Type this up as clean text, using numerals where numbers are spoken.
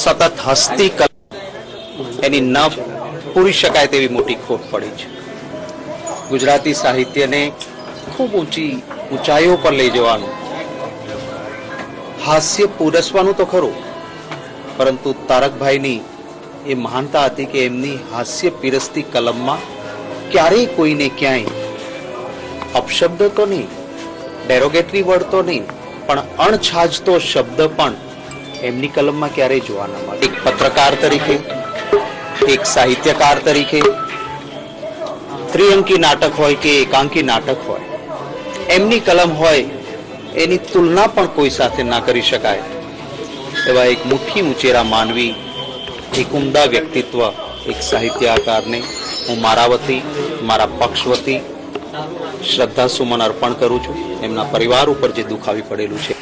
સતત હસતી કલા એની ન પૂરી શકાય તેવી મોટી ખોટ પડી છે. ગુજરાતી સાહિત્યને ખૂબ ઊંચાઈઓ પર લઈ જવાનું, હાસ્ય પૂરસવાનું તો ખરું, પરંતુ તારકભાઈની એ મહાનતા હતી કે એમની હાસ્ય પીરસતી કલમમાં ક્યારેય કોઈને ક્યાંય અપશબ્દ તો નહીં, ડેરોગેટરી વર્ડ તો નહીં, પણ અણછાજતો શબ્દ પણ એમની કલમમાં ક્યારેય જોવા ન મળે. એક પત્રકાર તરીકે, એક સાહિત્યકાર તરીકે, ત્રિઅંકી નાટક હોય કે એકાંકી નાટક હોય, એમની કલમ હોય એની તુલના પણ કોઈ સાથે ના કરી શકાય એવા એક મુઠ્ઠી ઉંચેરા માનવી, એક ઉમદા વ્યક્તિત્વ, એક સાહિત્યકારને હું મારા વતી, મારા પક્ષ વતી શ્રદ્ધા સુમન અર્પણ કરું છું. એમના પરિવાર ઉપર જે દુઃખ આવી પડેલું છે